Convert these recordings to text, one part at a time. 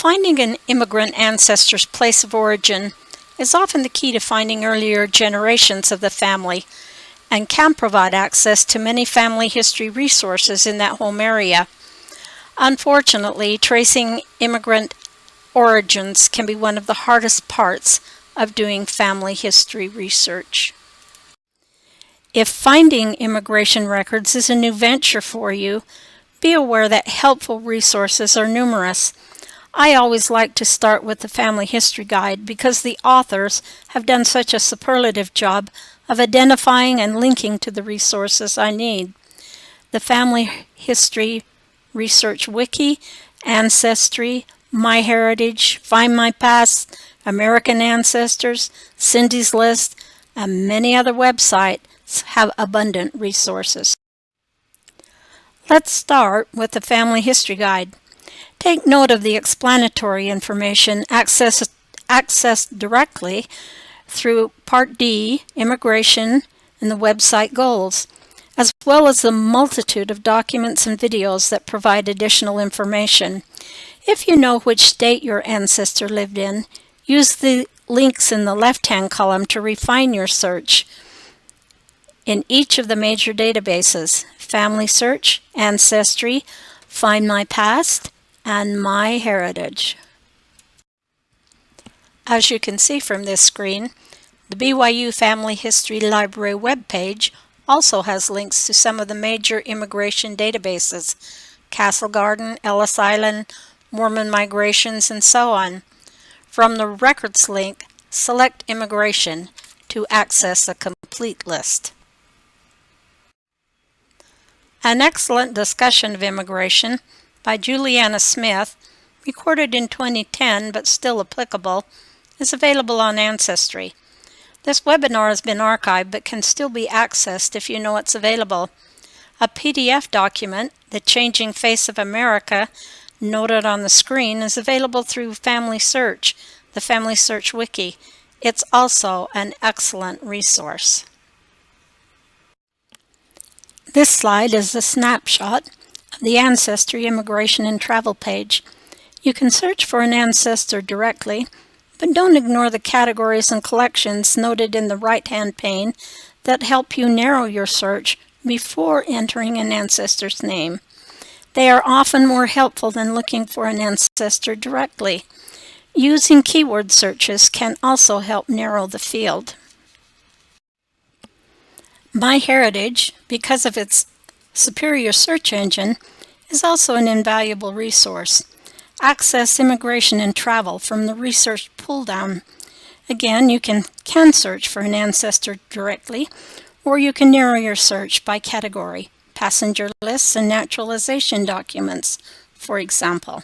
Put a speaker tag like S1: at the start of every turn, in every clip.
S1: Finding an immigrant ancestor's place of origin is often the key to finding earlier generations of the family and can provide access to many family history resources in that home area. Unfortunately, tracing immigrant origins can be one of the hardest parts of doing family history research. If finding immigration records is a new venture for you, be aware that helpful resources are numerous. I always like to start with the Family History Guide because the authors have done such a superlative job of identifying and linking to the resources I need. The Family History Research Wiki, Ancestry, MyHeritage, Find My Past, American Ancestors, Cindy's List, and many other websites have abundant resources. Let's start with the Family History Guide. Take note of the explanatory information accessed directly through Part D, Immigration, and the website goals, as well as the multitude of documents and videos that provide additional information. If you know which state your ancestor lived in, use the links in the left-hand column to refine your search in each of the major databases: Family Search, Ancestry, Find My Past, and MyHeritage. As you can see from this screen, the BYU Family History Library webpage also has links to some of the major immigration databases: Castle Garden, Ellis Island, Mormon migrations, and so on. From the Records link, select Immigration to access a complete list. An excellent discussion of immigration by Juliana Smith, recorded in 2010 but still applicable, is available on Ancestry. This webinar has been archived but can still be accessed if you know it's available. A PDF document, The Changing Face of America, noted on the screen, is available through Family Search, the Family Search Wiki. It's also an excellent resource. This slide is a snapshot of the Ancestry Immigration and Travel page. You can search for an ancestor directly, but don't ignore the categories and collections noted in the right-hand pane that help you narrow your search before entering an ancestor's name. They are often more helpful than looking for an ancestor directly. Using keyword searches can also help narrow the field. MyHeritage, because of its superior search engine, is also an invaluable resource. Access immigration and travel from the research pull-down. Again, you can search for an ancestor directly, or you can narrow your search by category: passenger lists and naturalization documents, for example.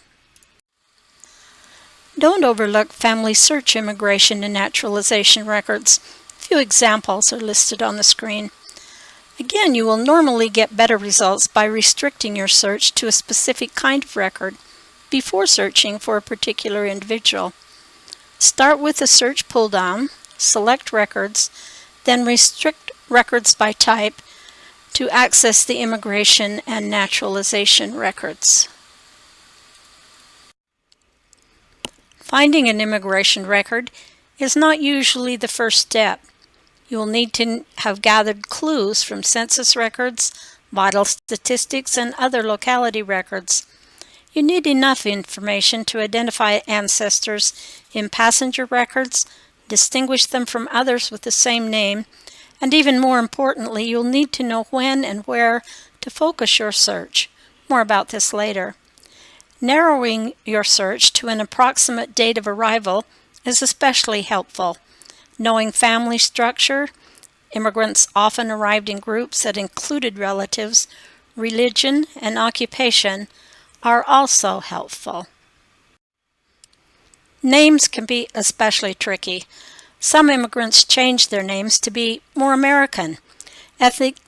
S1: Don't overlook Family Search immigration and naturalization records. A few examples are listed on the screen. Again, you will normally get better results by restricting your search to a specific kind of record before searching for a particular individual. Start with the search pull-down, select records, then restrict records by type to access the immigration and naturalization records. Finding an immigration record is not usually the first step. You will need to have gathered clues from census records, vital statistics, and other locality records. You need enough information to identify ancestors in passenger records, distinguish them from others with the same name, and even more importantly, you'll need to know when and where to focus your search. More about this later. Narrowing your search to an approximate date of arrival is especially helpful. Knowing family structure, immigrants often arrived in groups that included relatives, religion, and occupation are also helpful. Names can be especially tricky. Some immigrants changed their names to be more American. Ethnic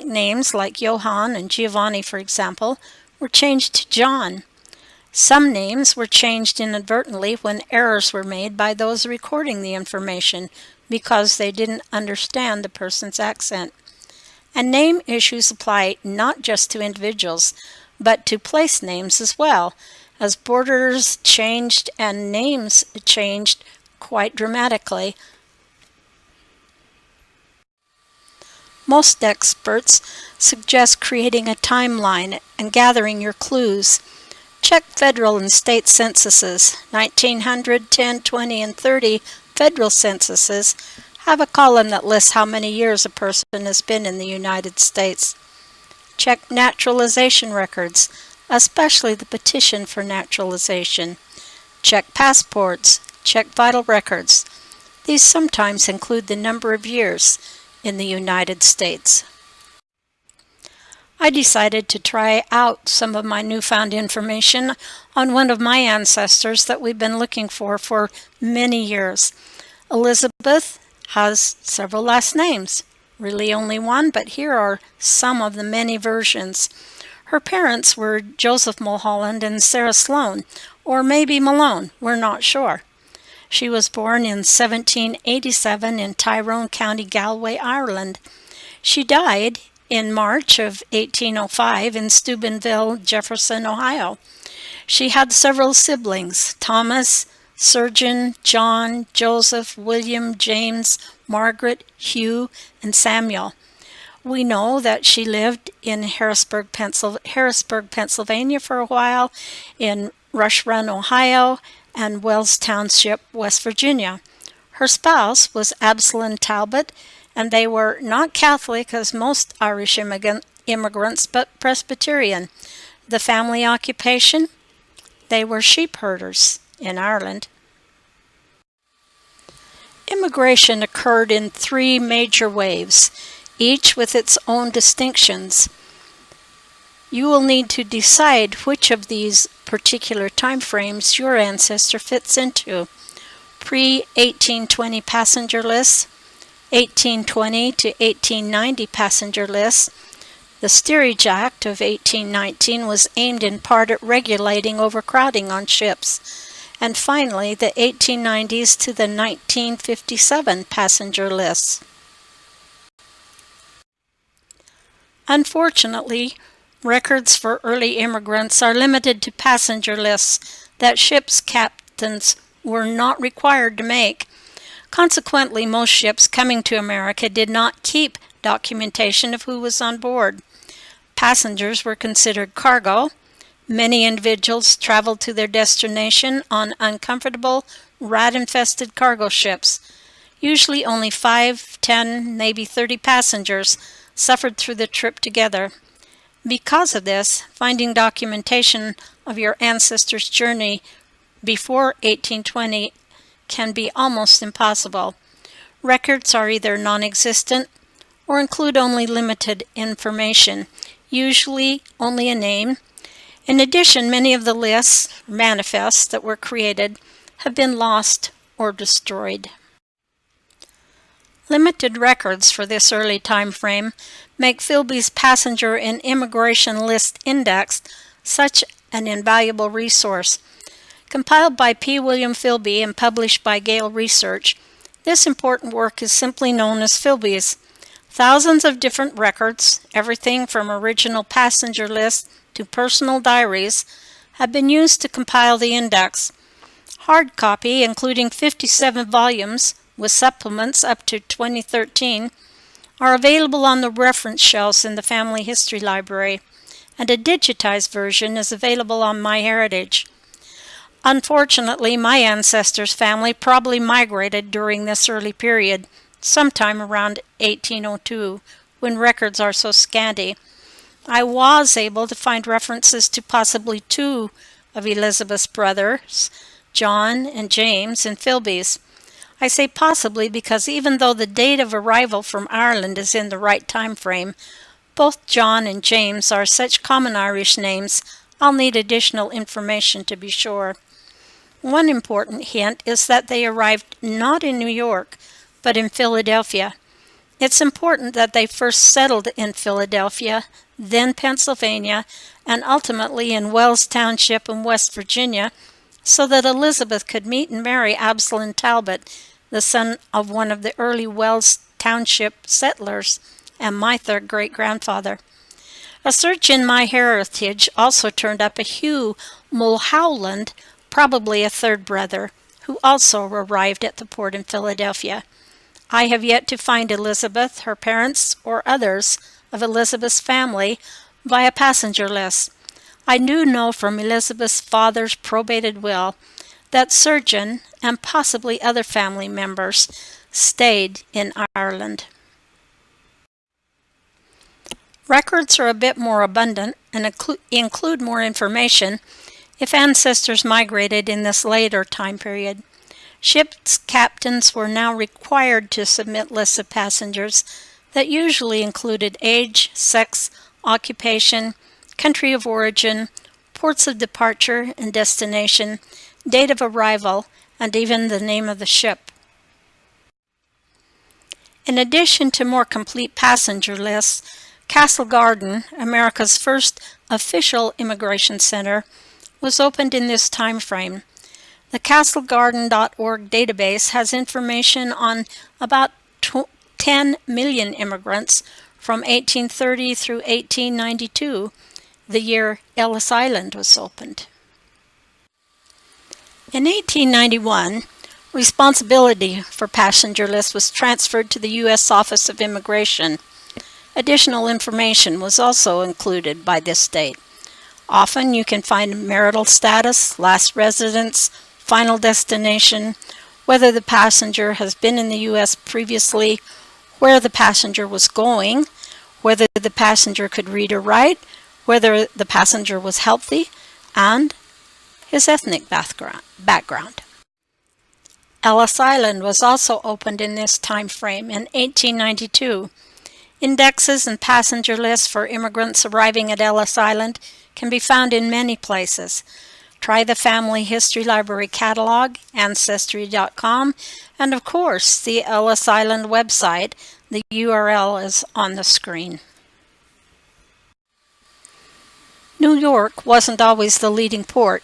S1: names like Johann and Giovanni, for example, were changed to John. Some names were changed inadvertently when errors were made by those recording the information because they didn't understand the person's accent. And name issues apply not just to individuals, but to place names as well, as borders changed and names changed quite dramatically. Most experts suggest creating a timeline and gathering your clues. Check federal and state censuses. 1900, 10, 20, and 30 federal censuses have a column that lists how many years a person has been in the United States. Check naturalization records, especially the petition for naturalization. Check passports. Check vital records. These sometimes include the number of years in the United States. I decided to try out some of my newfound information on one of my ancestors that we've been looking for many years. Elizabeth has several last names. Really only one, but here are some of the many versions. Her parents were Joseph Mulholland and Sarah Sloan, or maybe Malone, we're not sure. She was born in 1787 in Tyrone County, Galway, Ireland. She died in March of 1805 in Steubenville, Jefferson, Ohio. She had several siblings: Thomas, Surgeon, John, Joseph, William, James, Margaret, Hugh, and Samuel. We know that she lived in Harrisburg, Pennsylvania for a while, in Rush Run, Ohio, and Wells Township, West Virginia. Her spouse was Absalom Talbot, and they were not Catholic as most Irish immigrants, but Presbyterian. The family occupation? They were sheep herders in Ireland. Immigration occurred in three major waves, each with its own distinctions. You will need to decide which of these particular time frames your ancestor fits into. Pre-1820 passenger lists, 1820 to 1890 passenger lists. The Steerage Act of 1819 was aimed in part at regulating overcrowding on ships. And finally, the 1890s to the 1957 passenger lists. Unfortunately, records for early immigrants are limited to passenger lists that ships' captains were not required to make. Consequently, most ships coming to America did not keep documentation of who was on board. Passengers were considered cargo. Many individuals traveled to their destination on uncomfortable, rat-infested cargo ships. Usually only 5, 10, maybe 30 passengers suffered through the trip together. Because of this, finding documentation of your ancestors' journey before 1820 can be almost impossible. Records are either non-existent or include only limited information, usually only a name. In addition, many of the lists, manifests that were created have been lost or destroyed. Limited records for this early time frame make Philby's Passenger and Immigration List Index such an invaluable resource. Compiled by P. William Philby and published by Gale Research, this important work is simply known as Philby's. Thousands of different records, everything from original passenger lists to personal diaries, have been used to compile the index. Hard copy, including 57 volumes with supplements up to 2013, are available on the reference shelves in the Family History Library, and a digitized version is available on MyHeritage. Unfortunately, my ancestors' family probably migrated during this early period, sometime around 1802, when records are so scanty. I was able to find references to possibly two of Elizabeth's brothers, John and James, in Philby's. I say possibly because even though the date of arrival from Ireland is in the right time frame, both John and James are such common Irish names, I'll need additional information to be sure. One important hint is that they arrived not in New York, but in Philadelphia. It's important that they first settled in Philadelphia, then Pennsylvania, and ultimately in Wells Township in West Virginia, so that Elizabeth could meet and marry Absalom Talbot, the son of one of the early Wells Township settlers and my third great-grandfather. A search in MyHeritage also turned up a Hugh Mulholland, probably a third brother, who also arrived at the port in Philadelphia. I have yet to find Elizabeth, her parents, or others of Elizabeth's family via passenger list. I do know from Elizabeth's father's probated will that Surgeon and possibly other family members stayed in Ireland. Records are a bit more abundant and include more information if ancestors migrated in this later time period. Ship's captains were now required to submit lists of passengers that usually included age, sex, occupation, country of origin, ports of departure and destination, date of arrival, and even the name of the ship. In addition to more complete passenger lists, Castle Garden, America's first official immigration center, was opened in this time frame. The castlegarden.org database has information on about 10 million immigrants from 1830 through 1892, the year Ellis Island was opened. In 1891, responsibility for passenger lists was transferred to the U.S. Office of Immigration. Additional information was also included by this date. Often you can find marital status, last residence, final destination, whether the passenger has been in the U.S. previously, where the passenger was going, whether the passenger could read or write, whether the passenger was healthy, and his ethnic background. Ellis Island was also opened in this time frame in 1892. Indexes and passenger lists for immigrants arriving at Ellis Island can be found in many places. Try the Family History Library catalog, Ancestry.com, and of course the Ellis Island website. The URL is on the screen. New York wasn't always the leading port,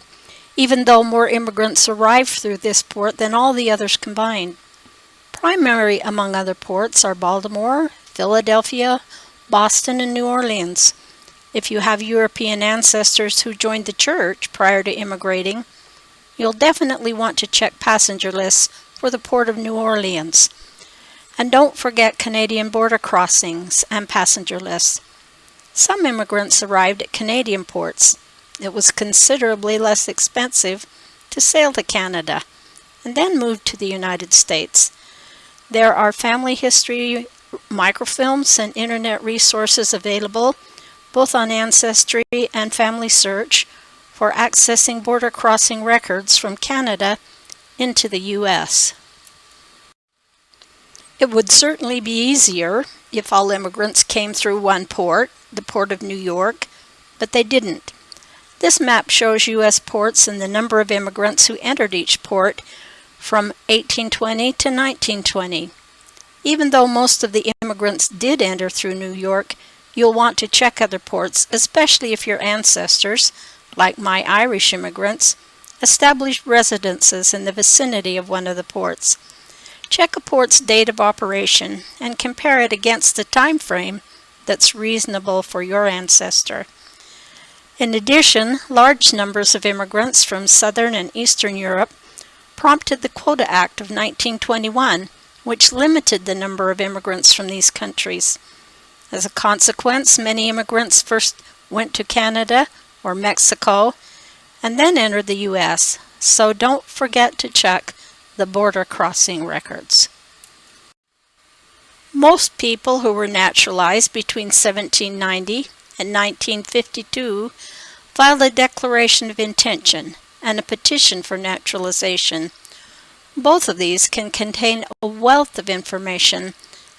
S1: even though more immigrants arrived through this port than all the others combined. Primary among other ports are Baltimore, Philadelphia, Boston, and New Orleans. If you have European ancestors who joined the church prior to immigrating, you'll definitely want to check passenger lists for the Port of New Orleans. And don't forget Canadian border crossings and passenger lists. Some immigrants arrived at Canadian ports. It was considerably less expensive to sail to Canada and then move to the United States. There are family history microfilms and internet resources available both on Ancestry and Family Search for accessing border crossing records from Canada into the U.S. It would certainly be easier if all immigrants came through one port, the Port of New York, but they didn't. This map shows U.S. ports and the number of immigrants who entered each port from 1820 to 1920. Even though most of the immigrants did enter through New York, you'll want to check other ports, especially if your ancestors, like my Irish immigrants, established residences in the vicinity of one of the ports. Check a port's date of operation and compare it against the time frame that's reasonable for your ancestor. In addition, large numbers of immigrants from Southern and Eastern Europe prompted the Quota Act of 1921, which limited the number of immigrants from these countries. As a consequence, many immigrants first went to Canada or Mexico and then entered the U.S., so don't forget to check the border crossing records. Most people who were naturalized between 1790 and 1952 filed a declaration of intention and a petition for naturalization. Both of these can contain a wealth of information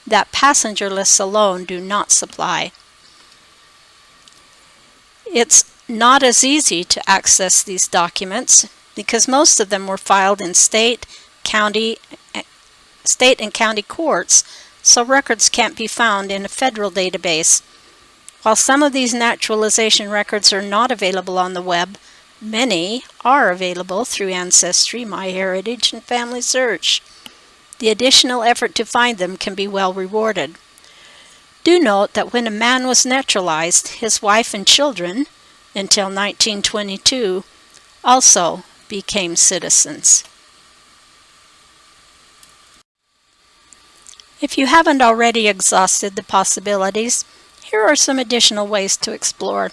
S1: that passenger lists alone do not supply. It's not as easy to access these documents because most of them were filed in state and county courts, so records can't be found in a federal database. While some of these naturalization records are not available on the web, many are available through Ancestry, MyHeritage, and Family Search. The additional effort to find them can be well rewarded. Do note that when a man was naturalized, his wife and children, until 1922, also became citizens. If you haven't already exhausted the possibilities, here are some additional ways to explore.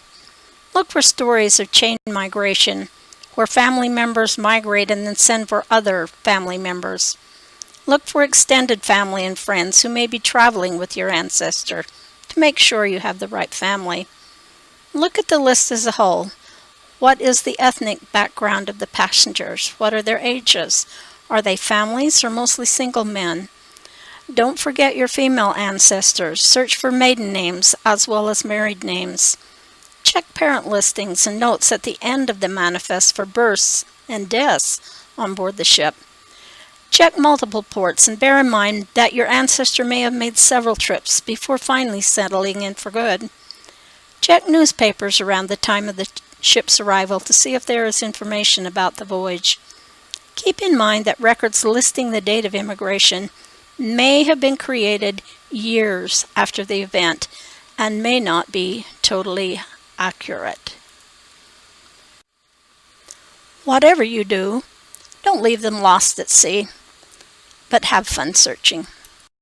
S1: Look for stories of chain migration, where family members migrate and then send for other family members. Look for extended family and friends who may be traveling with your ancestor to make sure you have the right family. Look at the list as a whole. What is the ethnic background of the passengers? What are their ages? Are they families or mostly single men? Don't forget your female ancestors. Search for maiden names as well as married names. Check parent listings and notes at the end of the manifest for births and deaths on board the ship. Check multiple ports and bear in mind that your ancestor may have made several trips before finally settling in for good. Check newspapers around the time of the ship's arrival to see if there is information about the voyage. Keep in mind that records listing the date of immigration may have been created years after the event and may not be totally accurate. Whatever you do, don't leave them lost at sea, but have fun searching.